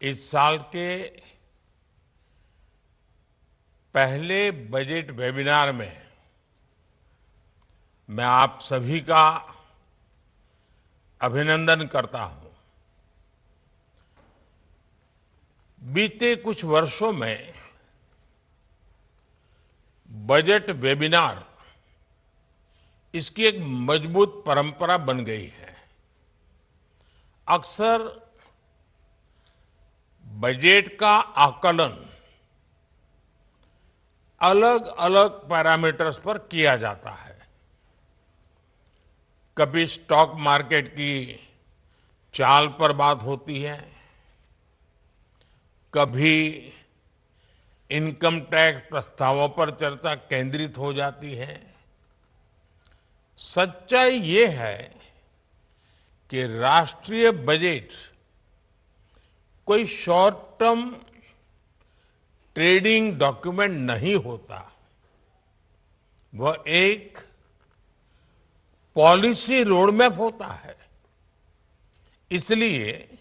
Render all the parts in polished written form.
इस साल के पहले बजट वेबिनार में मैं आप सभी का अभिनंदन करता हूं। बीते कुछ वर्षों में बजट वेबिनार इसकी एक मजबूत परंपरा बन गई है। अक्सर बजट का आकलन अलग अलग पैरामीटर्स पर किया जाता है। कभी स्टॉक मार्केट की चाल पर बात होती है, कभी इनकम टैक्स प्रस्तावों पर चर्चा केंद्रित हो जाती है। सच्चाई ये है कि राष्ट्रीय बजट कोई शॉर्ट टर्म ट्रेडिंग डॉक्यूमेंट नहीं होता। वह एक पॉलिसी रोडमैप होता है। इसलिए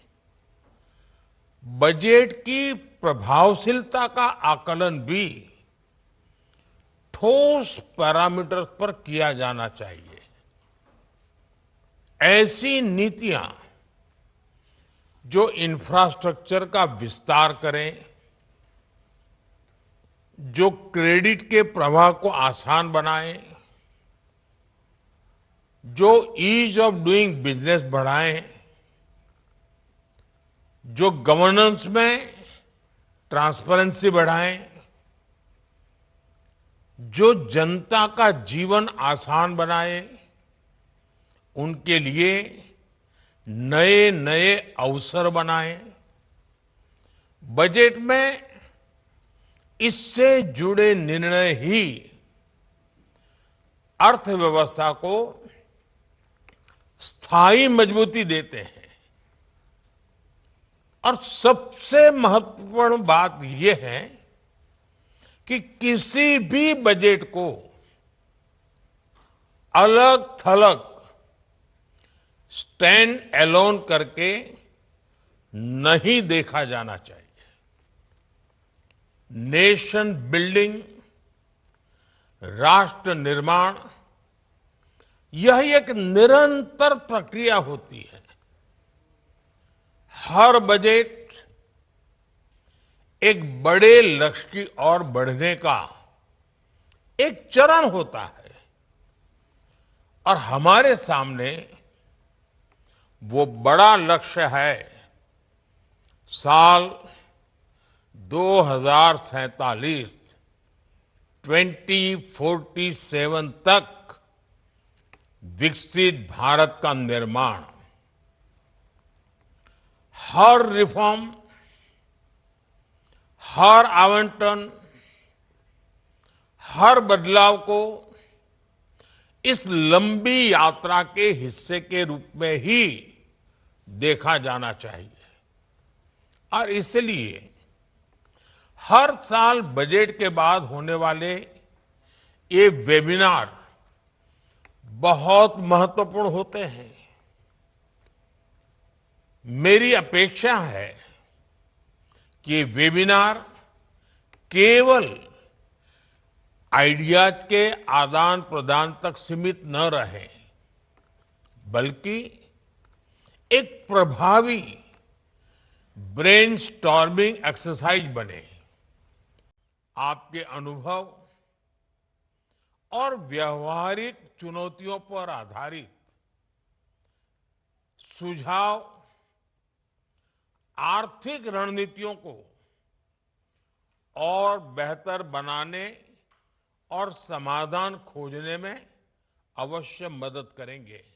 बजट की प्रभावशीलता का आकलन भी ठोस पैरामीटर्स पर किया जाना चाहिए। ऐसी नीतियां जो इंफ्रास्ट्रक्चर का विस्तार करें, जो क्रेडिट के प्रवाह को आसान बनाएं, जो ईज ऑफ डूइंग बिजनेस बढ़ाएं, जो गवर्नेंस में ट्रांसपेरेंसी बढ़ाएं, जो जनता का जीवन आसान बनाए, उनके लिए नए नए अवसर बनाएं। बजट में इससे जुड़े निर्णय ही अर्थव्यवस्था को स्थायी मजबूती देते हैं। और सबसे महत्वपूर्ण बात यह है कि किसी भी बजट को अलग थलग स्टैंड अलोन करके नहीं देखा जाना चाहिए। नेशन बिल्डिंग, राष्ट्र निर्माण, यह एक निरंतर प्रक्रिया होती है। हर बजट एक बड़े लक्ष्य की ओर बढ़ने का एक चरण होता है और हमारे सामने वो बड़ा लक्ष्य है साल 2047 2047 तक विकसित भारत का निर्माण। हर रिफॉर्म, हर आवंटन, हर बदलाव को इस लंबी यात्रा के हिस्से के रूप में ही देखा जाना चाहिए। और इसलिए हर साल बजट के बाद होने वाले ये वेबिनार बहुत महत्वपूर्ण होते हैं। मेरी अपेक्षा है कि ये वेबिनार केवल आइडियाज के आदान प्रदान तक सीमित न रहे, बल्कि एक प्रभावी ब्रेनस्टॉर्मिंग एक्सरसाइज बने। आपके अनुभव और व्यवहारिक चुनौतियों पर आधारित सुझाव आर्थिक रणनीतियों को और बेहतर बनाने और समाधान खोजने में अवश्य मदद करेंगे।